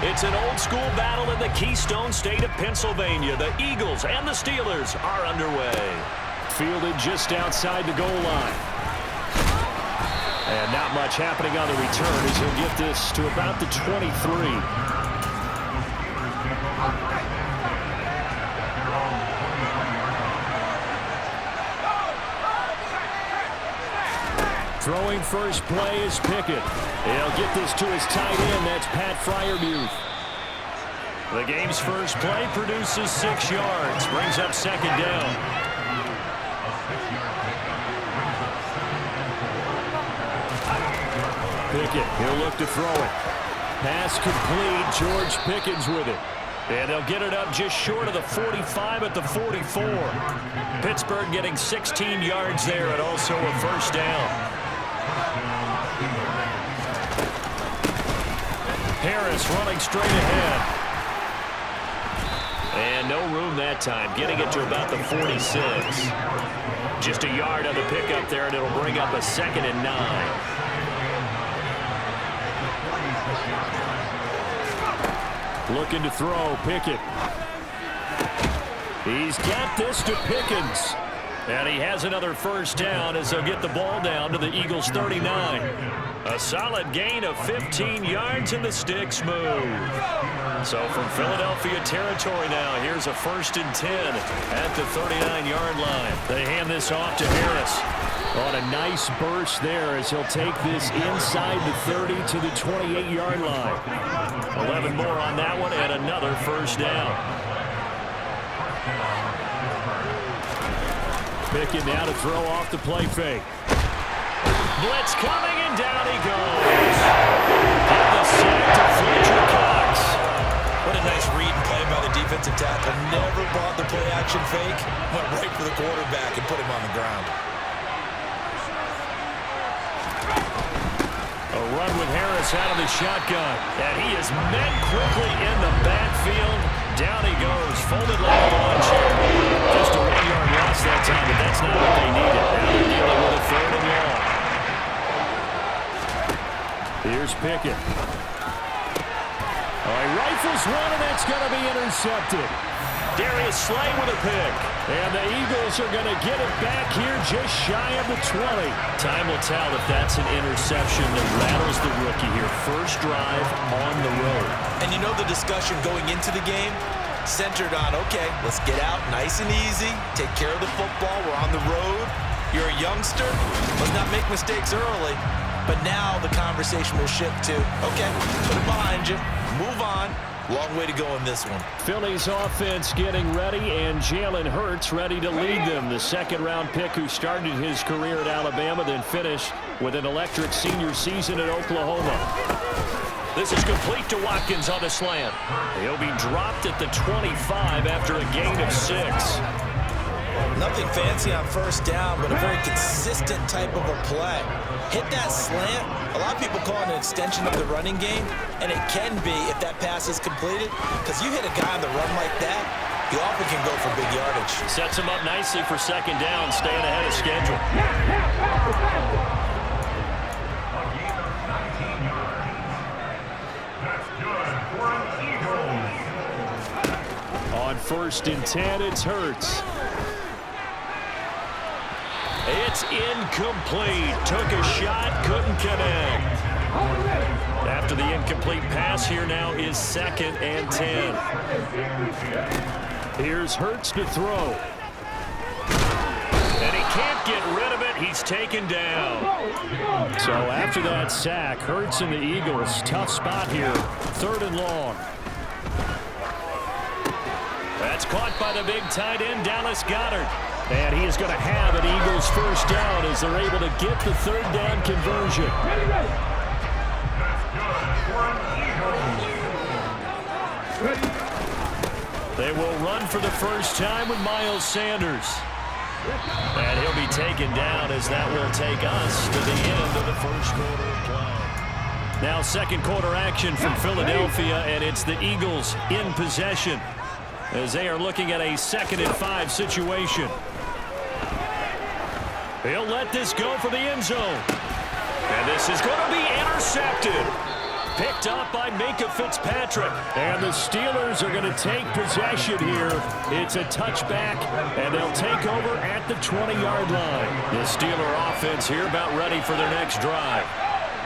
It's an old-school battle in the Keystone State of Pennsylvania. The Eagles and the Steelers are underway. Fielded just outside the goal line. And not much happening on the return as he'll get this to about the 23. Throwing first play is Pickett. He'll get this to his tight end. That's Pat Freiermuth. The game's first play produces 6 yards. Brings up second down. Pickett, he'll look to throw it. Pass complete. George Pickens with it. And they'll get it up just short of the 45 at the 44. Pittsburgh getting 16 yards there and also a first down. Harris running straight ahead. And no room that time, getting it to about the 46. Just a yard on the pickup there, and it'll bring up a 2nd and 9. Looking to throw, Pickett. He's got this to Pickens. And he has another first down as they'll get the ball down to the Eagles' 39. A solid gain of 15 yards and the sticks move. So from Philadelphia territory now, here's a 1st and 10 at the 39-yard line. They hand this off to Harris. On a nice burst there as he'll take this inside the 30 to the 28-yard line. 11 more on that one and another first down. Pickett now to throw off the play fake. Blitz coming, and down he goes. And the sack to Fletcher Cox. What a nice read and play by the defensive tackle. Never bought the play-action fake. Went right for the quarterback and put him on the ground. A run with Harris out of the shotgun. And he is met quickly in the backfield. Down he goes. Folded like a lawn chair. Just a 1-yard loss that time, but that's not what they needed. Now they're dealing with a 3rd and long. Here's Pickett. Oh, he rifles one, and that's going to be intercepted. Darius Slay with a pick. And the Eagles are going to get it back here just shy of the 20. Time will tell if that's an interception that rattles the rookie here. First drive on the road. And you know the discussion going into the game? Centered on, okay, let's get out nice and easy, take care of the football, we're on the road. You're a youngster, let's not make mistakes early. But now the conversation will shift to, okay, put it behind you, move on. Long way to go in this one. Philly's offense getting ready, and Jalen Hurts ready to lead them. The 2nd-round pick who started his career at Alabama, then finished with an electric senior season at Oklahoma. This is complete to Watkins on the slant. He'll be dropped at the 25 after a gain of 6. Nothing fancy on first down, but a very consistent type of a play. Hit that slant. A lot of people call it an extension of the running game, and it can be if that pass is completed, because you hit a guy on the run like that, he often can go for big yardage. Sets him up nicely for 2nd down, staying ahead of schedule. On 1st and 10, it's Hurts. It's incomplete. Took a shot, couldn't connect. After the incomplete pass, here now is 2nd and 10. Here's Hurts to throw. And he can't get rid of it. He's taken down. So after that sack, Hurts and the Eagles, tough spot here. 3rd and long. That's caught by the big tight end, Dallas Goedert. And he is going to have an Eagles first down as they're able to get the 3rd down conversion. They will run for the first time with Miles Sanders. And he'll be taken down as that will take us to the end of the first quarter of play. Now 2nd quarter action from Philadelphia, and it's the Eagles in possession as they are looking at a 2nd and 5 situation. He'll let this go for the end zone. And this is going to be intercepted. Picked up by Minka Fitzpatrick. And the Steelers are going to take possession here. It's a touchback, and they'll take over at the 20-yard line. The Steeler offense here about ready for their next drive.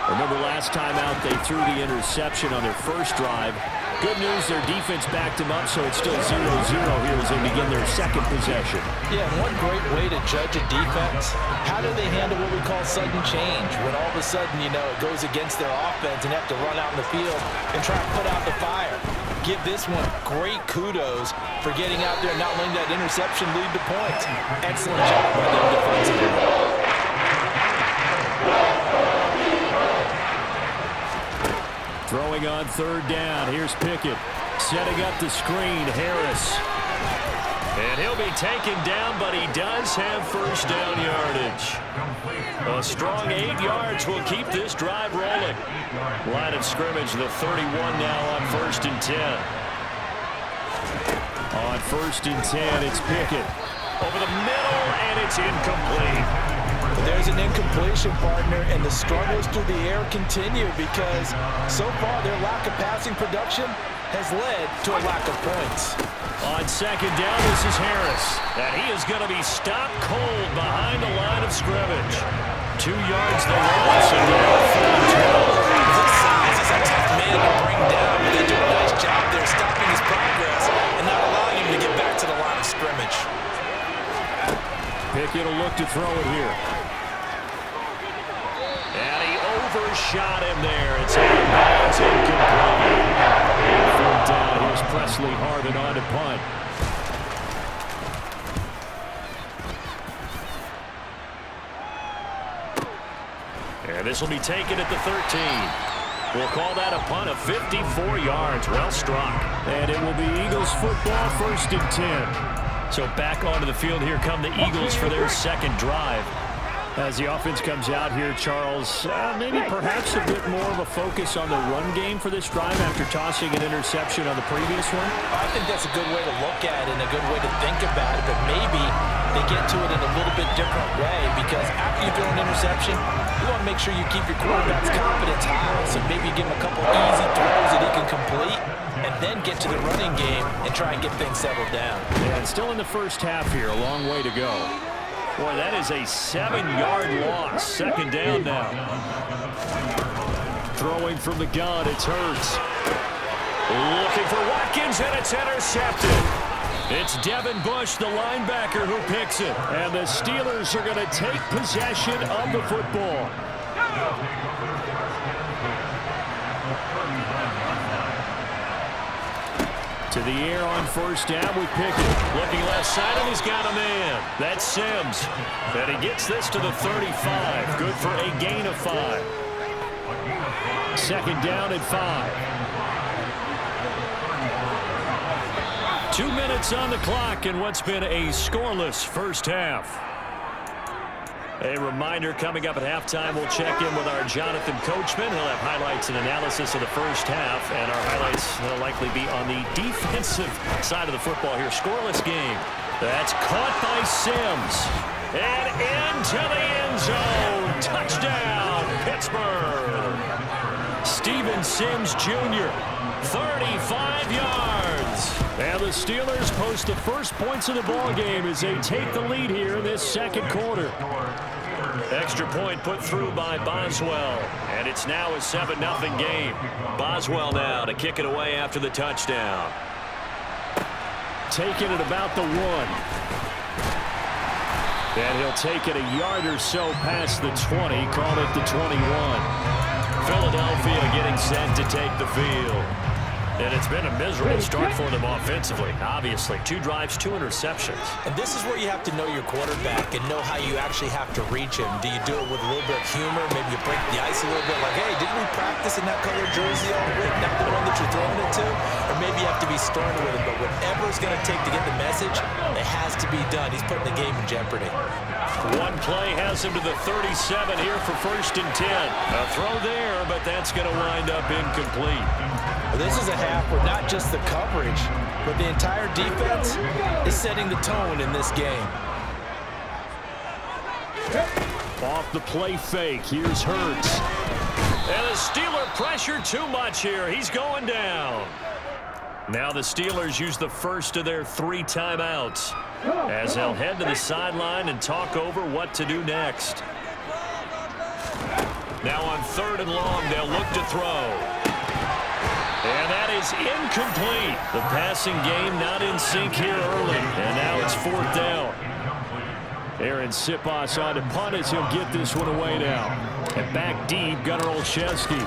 Remember last time out they threw the interception on their first drive. Good news, their defense backed them up, so it's still 0-0 here as they begin their second possession. Yeah, one great way to judge a defense, how do they handle what we call sudden change? When all of a sudden, you know, it goes against their offense and they have to run out in the field and try to put out the fire. Give this one great kudos for getting out there and not letting that interception lead to points. Excellent job by them defensively. Throwing on third down. Here's Pickett. Setting up the screen. Harris. And he'll be taken down, but he does have first down yardage. A strong 8 yards will keep this drive rolling. Line of scrimmage, the 31 now on 1st and 10. On 1st and 10, it's Pickett. Over the middle, and it's incomplete. There's an incompletion, partner, and the struggles through the air continue because so far their lack of passing production has led to a lack of points. On second down, this is Harris. And he is going to be stopped cold behind the line of scrimmage. 2 yards the loss, and now 4-12. His size is a tough man to bring down, but they do a nice job there stopping his progress and not allowing him to get back to the line of scrimmage. Pickett will look to throw it here. And he overshot him there. It's out of bounds, incomplete. Third down, here's Presley Harvin on to punt. And this will be taken at the 13. We'll call that a punt of 54 yards. Well struck. And it will be Eagles football, 1st and 10. So back onto the field, here come the Eagles for their second drive. As the offense comes out here, Charles, maybe perhaps a bit more of a focus on the run game for this drive after tossing an interception on the previous one? I think that's a good way to look at it and a good way to think about it, but maybe they get to it in a little bit different way because after you throw an interception, you want to make sure you keep your quarterback's confidence high. So maybe you give him a couple easy throws that he can complete and then get to the running game and try and get things settled down. And still in the first half here, a long way to go. Boy, that is a 7-yard loss. Second down now. Throwing from the gun, it's Hurts. Looking for Watkins, and it's intercepted. It's Devin Bush, the linebacker, who picks it. And the Steelers are going to take possession of the football. To the air on first down with Pickett. Looking left side, and he's got a man. That's Sims. And he gets this to the 35. Good for a gain of 5. Second down at 5. 2 minutes on the clock in what's been a scoreless first half. A reminder coming up at halftime, we'll check in with our Jonathan Coachman. He'll have highlights and analysis of the first half, and our highlights will likely be on the defensive side of the football here. Scoreless game. That's caught by Sims. And into the end zone. Touchdown, Pittsburgh. Steven Sims Jr., 35 yards. And the Steelers post the first points of the ball game as they take the lead here in this second quarter. Extra point put through by Boswell. And it's now a 7-0 game. Boswell now to kick it away after the touchdown. Taking it about the 1. And he'll take it a yard or so past the 20. Call it the 21. Philadelphia getting set to take the field. And it's been a miserable start for them offensively, obviously. 2 drives, 2 interceptions. And this is where you have to know your quarterback and know how you actually have to reach him. Do you do it with a little bit of humor? Maybe you break the ice a little bit, like, hey, didn't we practice in that color jersey all week? Not the one that you're throwing it to? Or maybe you have to be stern with him. But whatever it's going to take to get the message, it has to be done. He's putting the game in jeopardy. One play has him to the 37 here for 1st and 10. A throw there, but that's going to wind up incomplete. Well, this is a half where not just the coverage, but the entire defense is setting the tone in this game. Off the play fake, here's Hurts. And the Steeler pressure too much here. He's going down. Now the Steelers use the first of their 3 timeouts as they'll head to the sideline and talk over what to do next. Now on 3rd and long, they'll look to throw. And that is incomplete. The passing game not in sync here early. And now it's 4th down. Aaron Sipos on to punt as he'll get this one away now. And back deep, Gunnar Olszewski.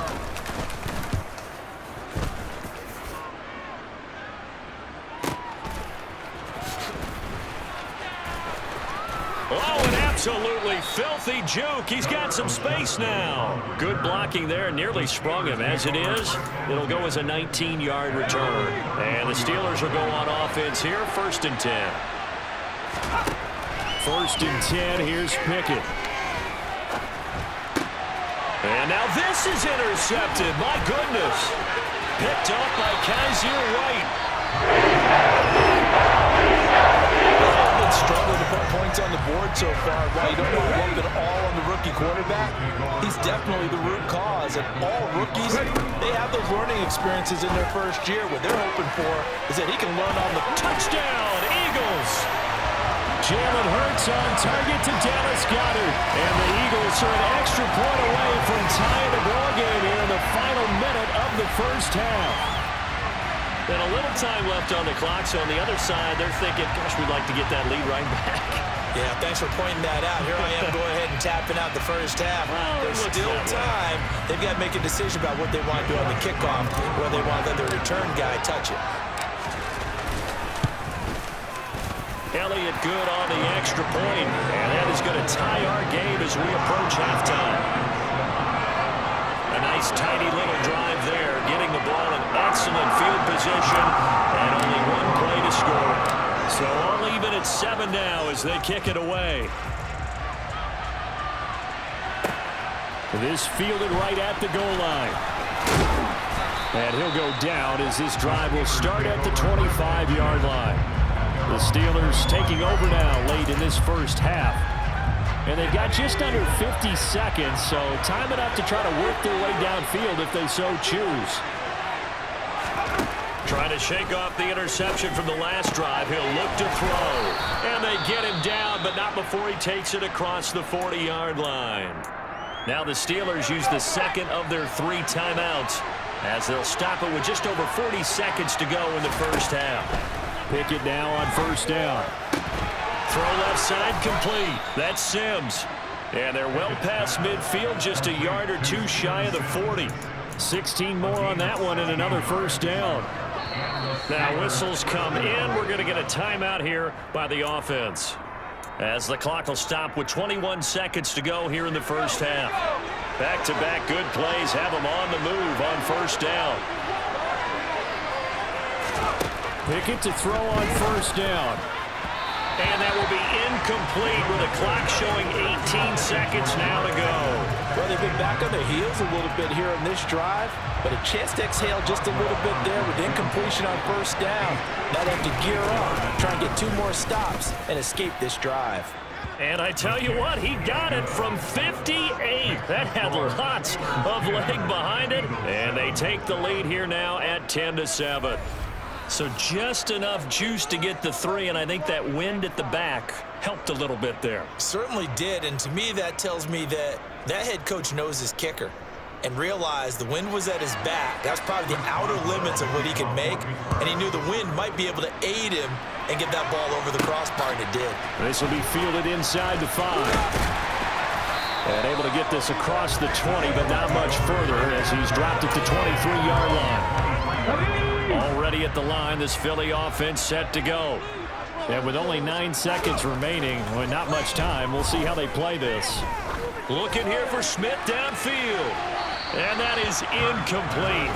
Oh, an absolutely filthy juke. He's got some space now. Good blocking there. Nearly sprung him. As it is, it'll go as a 19-yard return. And the Steelers will go on offense here. 1st and 10. 1st and 10. Here's Pickett. And now this is intercepted. My goodness. Picked up by Kaiser White. Struggling to put points on the board so far. While you don't want to lump it all on the rookie quarterback, he's definitely the root cause. And all rookies, they have those learning experiences in their first year. What they're hoping for is that he can learn on the touchdown, Eagles. Jalen Hurts on target to Dallas Goedert. And the Eagles are an extra point away from tying the ball game here in the final minute of the first half. And a little time left on the clock, so on the other side, they're thinking, gosh, we'd like to get that lead right back. Yeah, thanks for pointing that out. Here I am going ahead and tapping out the first half. Well, there's still time. They've got to make a decision about what they want to do on the kickoff, whether they want to let their return guy touch it. Elliott good on the extra point, and that is going to tie our game as we approach halftime. A nice, tidy little drive there, getting the ball in excellent field position, and only 1 play to score. So all even at 7 now as they kick it away. This fielded right at the goal line. And he'll go down as this drive will start at the 25-yard line. The Steelers taking over now late in this first half. And they've got just under 50 seconds, so time enough to try to work their way downfield if they so choose. Trying to shake off the interception from the last drive. He'll look to throw. And they get him down, but not before he takes it across the 40-yard line. Now the Steelers use the second of their 3 timeouts as they'll stop it with just over 40 seconds to go in the first half. Pickett now on 1st down. Throw left side complete. That's Sims. And they're well past midfield, just a yard or 2 shy of the 40. 16 more on that one and another 1st down. Now whistles come in. We're going to get a timeout here by the offense, as the clock will stop with 21 seconds to go here in the first half. Back-to-back good plays have them on the move on 1st down. Pickett to throw on 1st down. And that will be incomplete with the clock showing 18 seconds now to go. Well, they've been back on their heels a little bit here in this drive, but a chance to exhale just a little bit there with incompletion on 1st down. Now they have to gear up, try and get 2 more stops, and escape this drive. And I tell you what, he got it from 58. That had lots of leg behind it. And they take the lead here now at 10-7. So just enough juice to get the 3, and I think that wind at the back helped a little bit there. Certainly did, and to me that tells me that head coach knows his kicker and realized the wind was at his back. That was probably the outer limits of what he could make, and he knew the wind might be able to aid him and get that ball over the crossbar, and it did. This will be fielded inside the 5. And able to get this across the 20, but not much further as he's dropped at the 23-yard line. Already at the line, this Philly offense set to go. And with only 9 seconds remaining, well, not much time, we'll see how they play this. Looking here for Smith downfield. And that is incomplete.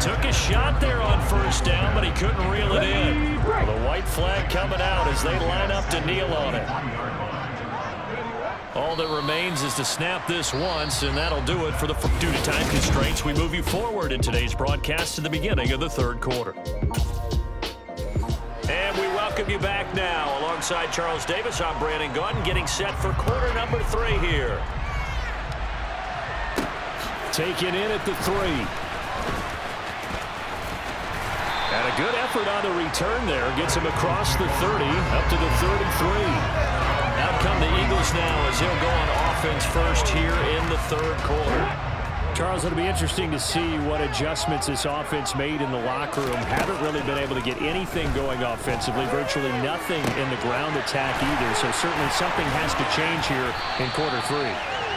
Took a shot there on 1st down, but he couldn't reel it in. The white flag coming out as they line up to kneel on it. All that remains is to snap this once, and that'll do it for the... Due to time constraints, we move you forward in today's broadcast to the beginning of the 3rd quarter. And we welcome you back now. Alongside Charles Davis, I'm Brandon Gaudin, getting set for quarter number 3 here. Taken in at the 3. And a good effort on the return there. Gets him across the 30, up to the 33. Out come the Eagles now as they'll go on offense first here in the third quarter. Charles, it'll be interesting to see what adjustments this offense made in the locker room. Haven't really been able to get anything going offensively, virtually nothing in the ground attack either. So certainly something has to change here in quarter 3.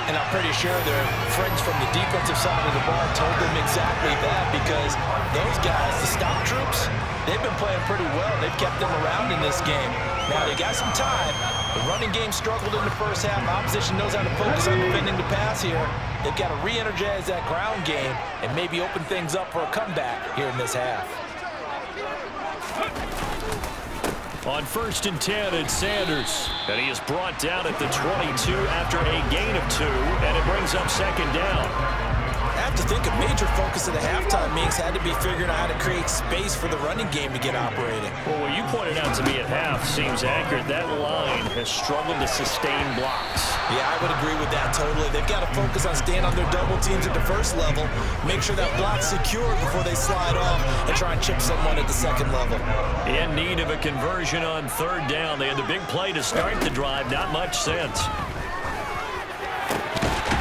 And I'm pretty sure their friends from the defensive side of the ball told them exactly that, because those guys, the stop troops, they've been playing pretty well. They've kept them around in this game. Now, they got some time. The running game struggled in the first half. Opposition knows how to focus on defending the pass here. They've got to re-energize that ground game and maybe open things up for a comeback here in this half. On 1st and 10, it's Sanders. And he is brought down at the 22 after a gain of 2, and it brings up 2nd down. I have to think a major focus of the halftime meetings had to be figuring out how to create space for the running game to get operating. Well, what you pointed out to me at half seems accurate. That line has struggled to sustain blocks. Yeah, I would agree with that totally. They've got to focus on staying on their double teams at the first level, make sure that block's secured before they slide off and try and chip someone at the second level. In need of a conversion on 3rd down. They had the big play to start the drive. Not much sense.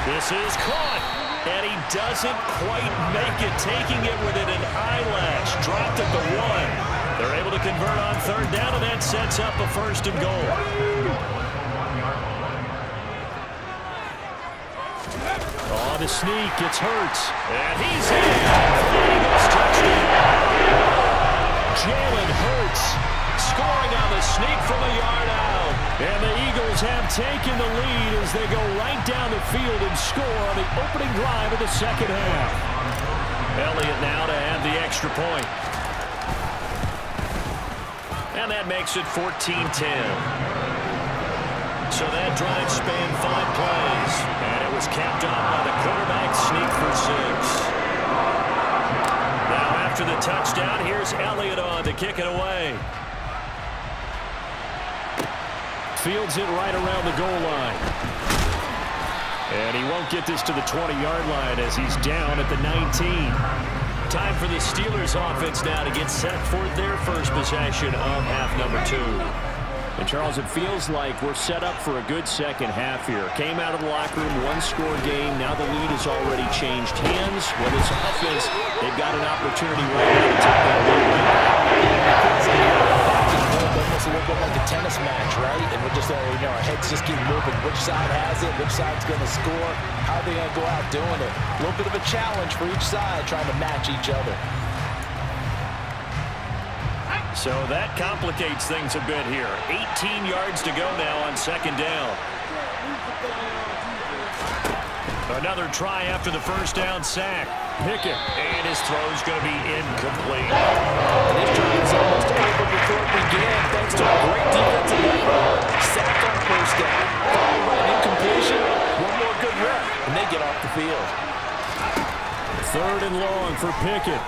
This is caught. And he doesn't quite make it, taking it within an eyelash. Dropped at the 1. They're able to convert on 3rd down, and that sets up a 1st and goal. Oh, the sneak. It's Hurts. And he's in. Eagles touchdown. Jalen Hurts scoring on the sneak from a yard out. And the Eagles have taken the lead as they go right down the field and score on the opening drive of the second half. Elliott now to have the extra point. And that makes it 14-10. So that drive spanned 5 plays. And it was capped off by the quarterback sneak for 6. Now after the touchdown, here's Elliott on to kick it away. Fields it right around the goal line. And he won't get this to the 20-yard line as he's down at the 19. Time for the Steelers offense now to get set for their first possession of half number 2. And, Charles, it feels like we're set up for a good second half here. Came out of the locker room, 1-score game. Now the lead has already changed hands. Well, this offense, they've got an opportunity right now to take that lead. Almost a little bit like a tennis match, right? And we're just, our heads just keep moving. Which side has it? Which side's going to score? How are they going to go out doing it? A little bit of a challenge for each side, trying to match each other. So that complicates things a bit here. 18 yards to go now on 2nd down. Another try after the 1st down sack. Pickett, and his throw's going to be incomplete. And this drive is almost over before it began, thanks to a great defensive effort. Sack on 1st down. Followed by an incompletion. One more good rep, and they get off the field. 3rd and long for Pickett.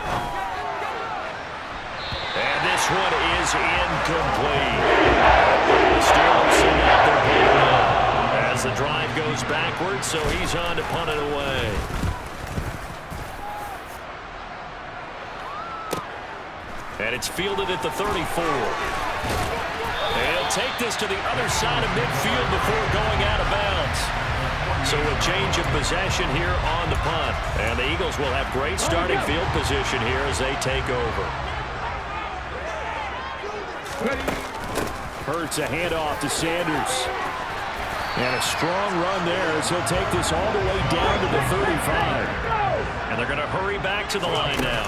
And this one is incomplete. The Steelers send out their punt as the drive goes backwards, so he's on to punt it away. And it's fielded at the 34. He'll take this to the other side of midfield before going out of bounds. So a change of possession here on the punt. And the Eagles will have great starting field position here as they take over. Hurts a handoff to Sanders. And a strong run there as he'll take this all the way down to the 35. And they're going to hurry back to the line now.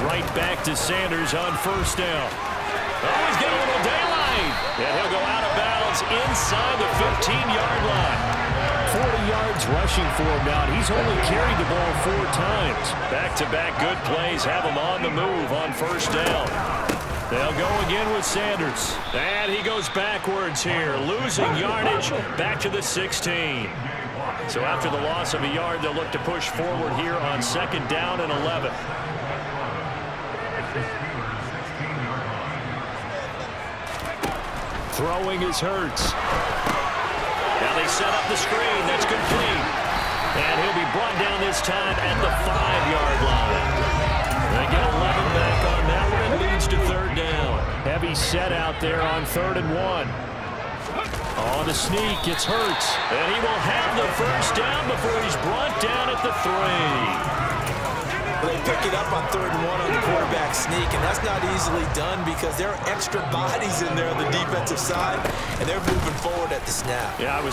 Right back to Sanders on 1st down. Oh, he's got a little daylight. And he'll go out of bounds inside the 15-yard line. 40 yards rushing for him now. He's only carried the ball 4 times. Back-to-back good plays have him on the move on 1st down. They'll go again with Sanders. And he goes backwards here, losing yardage back to the 16. So after the loss of a yard, they'll look to push forward here on 2nd down and 11. Throwing is Hurts. Now they set up the screen. That's complete. And he'll be brought down this time at the 5-yard line. They get 11 back on that one. It leads to third down. Heavy set out there on 3rd and 1. On the sneak, it's Hurts. And he will have the first down before he's brought down at the 3. They pick it up on 3rd and 1 on the quarterback sneak, and that's not easily done because there are extra bodies in there on the defensive side, and they're moving forward at the snap. Yeah, and he'll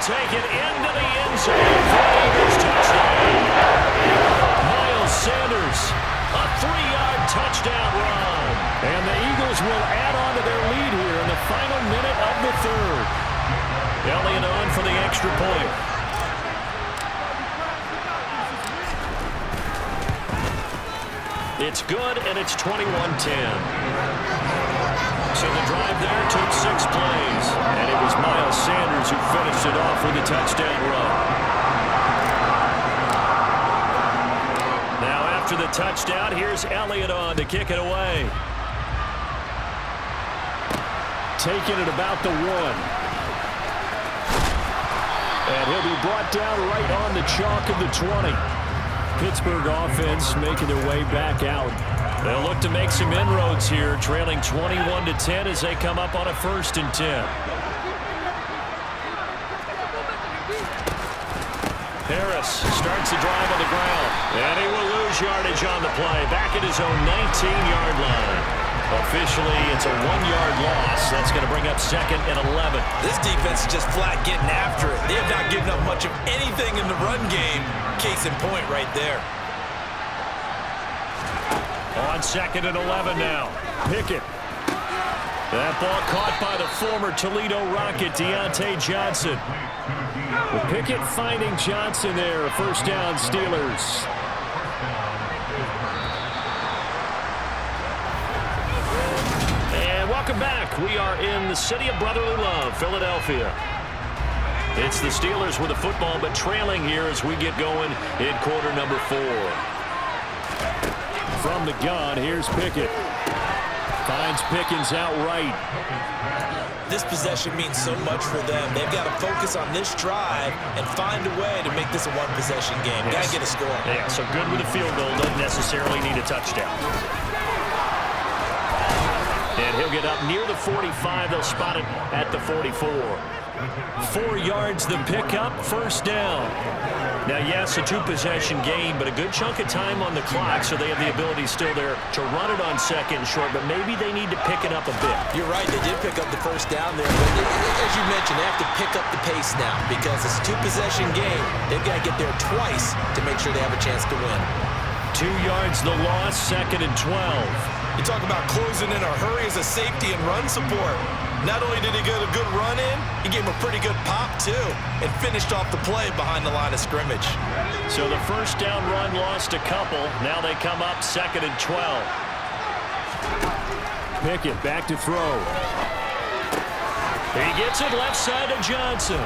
take it into the end zone for the Eagles touchdown. Miles Sanders, a 3-yard touchdown run. And the Eagles will add on to their lead here in the final minute of the 3rd. Elliott on for the extra point. It's good, and it's 21-10. So the drive there took 6 plays, and it was Miles Sanders who finished it off with a touchdown run. Now after the touchdown, here's Elliott on to kick it away. Taking it about the 1. And he'll be brought down right on the chalk of the 20. Pittsburgh offense making their way back out. They'll look to make some inroads here, trailing 21-10 as they come up on a 1st and 10. Harris starts the drive on the ground, and he will lose yardage on the play, back at his own 19-yard line. Officially, it's a 1-yard loss. That's going to bring up 2nd and 11. This defense is just flat getting after it. They have not given up much of anything in the run game. Case in point right there. On 2nd and 11 now. Pickett. That ball caught by the former Toledo Rocket, Deontay Johnson. With Pickett finding Johnson there. 1st down, Steelers. Welcome back. We are in the city of brotherly love, Philadelphia. It's the Steelers with the football, but trailing here as we get going in quarter number 4. From the gun, here's Pickett. Finds Pickens outright. This possession means so much for them. They've got to focus on this drive and find a way to make this a one-possession game. Got to get a score. Yeah, so good with a field goal. Doesn't necessarily need a touchdown. And he'll get up near the 45. They'll spot it at the 44. 4 yards the pickup, 1st down. Now, yes, a 2-possession game, but a good chunk of time on the clock, so they have the ability still there to run it on 2nd and short, but maybe they need to pick it up a bit. You're right, they did pick up the 1st down there, but as you mentioned, they have to pick up the pace now because it's a 2-possession game. They've got to get there twice to make sure they have a chance to win. 2 yards the loss, 2nd and 12. You talk about closing in a hurry as a safety and run support. Not only did he get a good run in, he gave him a pretty good pop, too, and finished off the play behind the line of scrimmage. So the 1st down run lost a couple. Now they come up 2nd and 12. Pickett back to throw. He gets it left side to Johnson.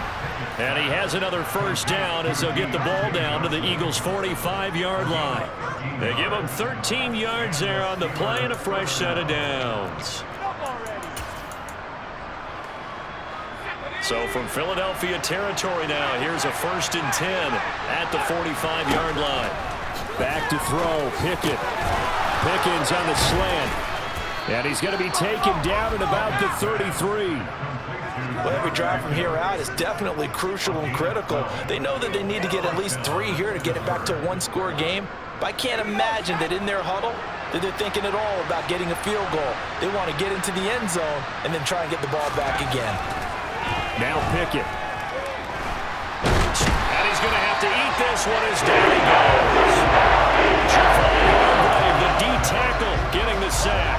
And he has another 1st down as they'll get the ball down to the Eagles' 45-yard line. They give him 13 yards there on the play and a fresh set of downs. So from Philadelphia territory now, here's a 1st and 10 at the 45-yard line. Back to throw, Pickett. Pickens on the slant. And he's going to be taken down at about the 33. Well, every drive from here out is definitely crucial and critical. They know that they need to get at least 3 here to get it back to a 1-score game. But I can't imagine that in their huddle that they're thinking at all about getting a field goal. They want to get into the end zone and then try and get the ball back again. Now Pickett. And he's going to have to eat this one as down he goes. The D tackle getting the sack.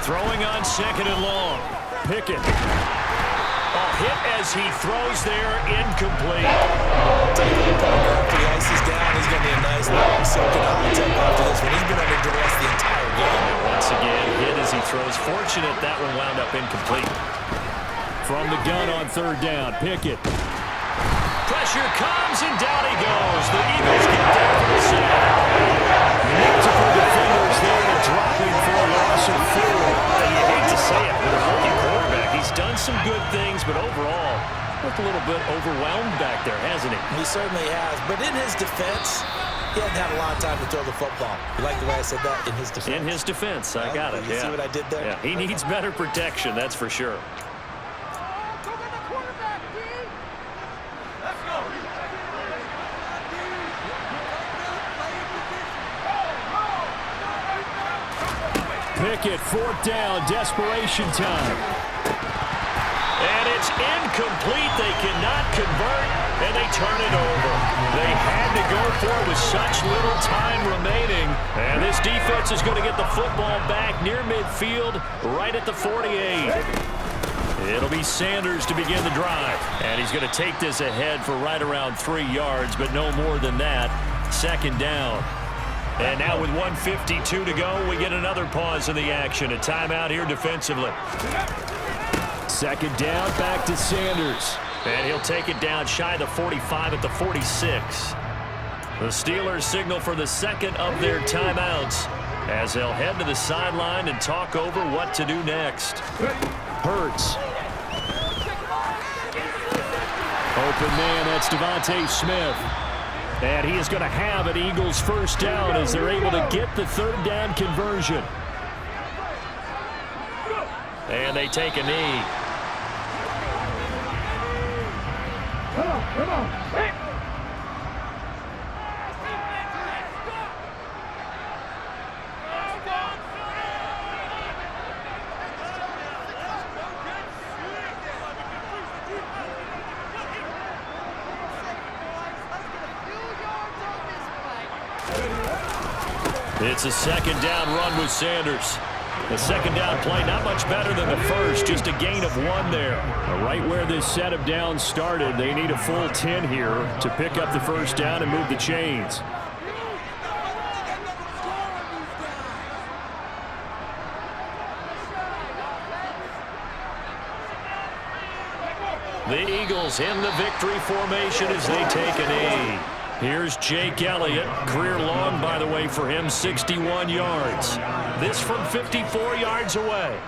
Throwing on 2nd and long. Pickett. A hit as he throws there, incomplete. After the ice is down, he's going to be a nice long soaking hot tempo after this one. He's been under duress the entire game. And once again, hit as he throws. Fortunate that one wound up incomplete. From the gun on 3rd down, Pickett. Pressure comes and down he goes. The Eagles get down for the sack. Multiple defenders there to drop him for a loss of 4. You hate to say it, but a rookie quarterback, he's things, but overall, looked a little bit overwhelmed back there, hasn't he? He certainly has. But in his defense, he hadn't had a lot of time to throw the football. You like the way I said that? In his defense. In his defense. I got it. You see what I did there? Yeah, he needs better protection, that's for sure. Pickett, fourth down, desperation time. And it's incomplete. They cannot convert, and they turn it over. They had to go for it with such little time remaining. And this defense is going to get the football back near midfield, right at the 48. It'll be Sanders to begin the drive. And he's going to take this ahead for right around 3 yards, but no more than that. Second down. And now with 1:52 to go, we get another pause in the action. A timeout here defensively. Second down, back to Sanders. And he'll take it down shy of the 45 at the 46. The Steelers signal for the second of their timeouts as they'll head to the sideline and talk over what to do next. Hurts. Open man, that's Devontae Smith. And he is going to have an Eagles first down as they're able to get the third down conversion. And they take a knee. Come on. It's a second down run with Sanders. The second down play not much better than the first, just a gain of 1 there. Right where this set of downs started, they need a full 10 here to pick up the first down and move the chains. The Eagles in the victory formation as they take a knee. Here's Jake Elliott. Career long, by the way, for him, 61 yards. This from 54 yards away.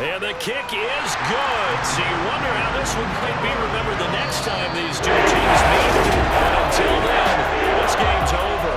And the kick is good. So you wonder how this one might be remembered the next time these two teams meet. But until then, this game's over.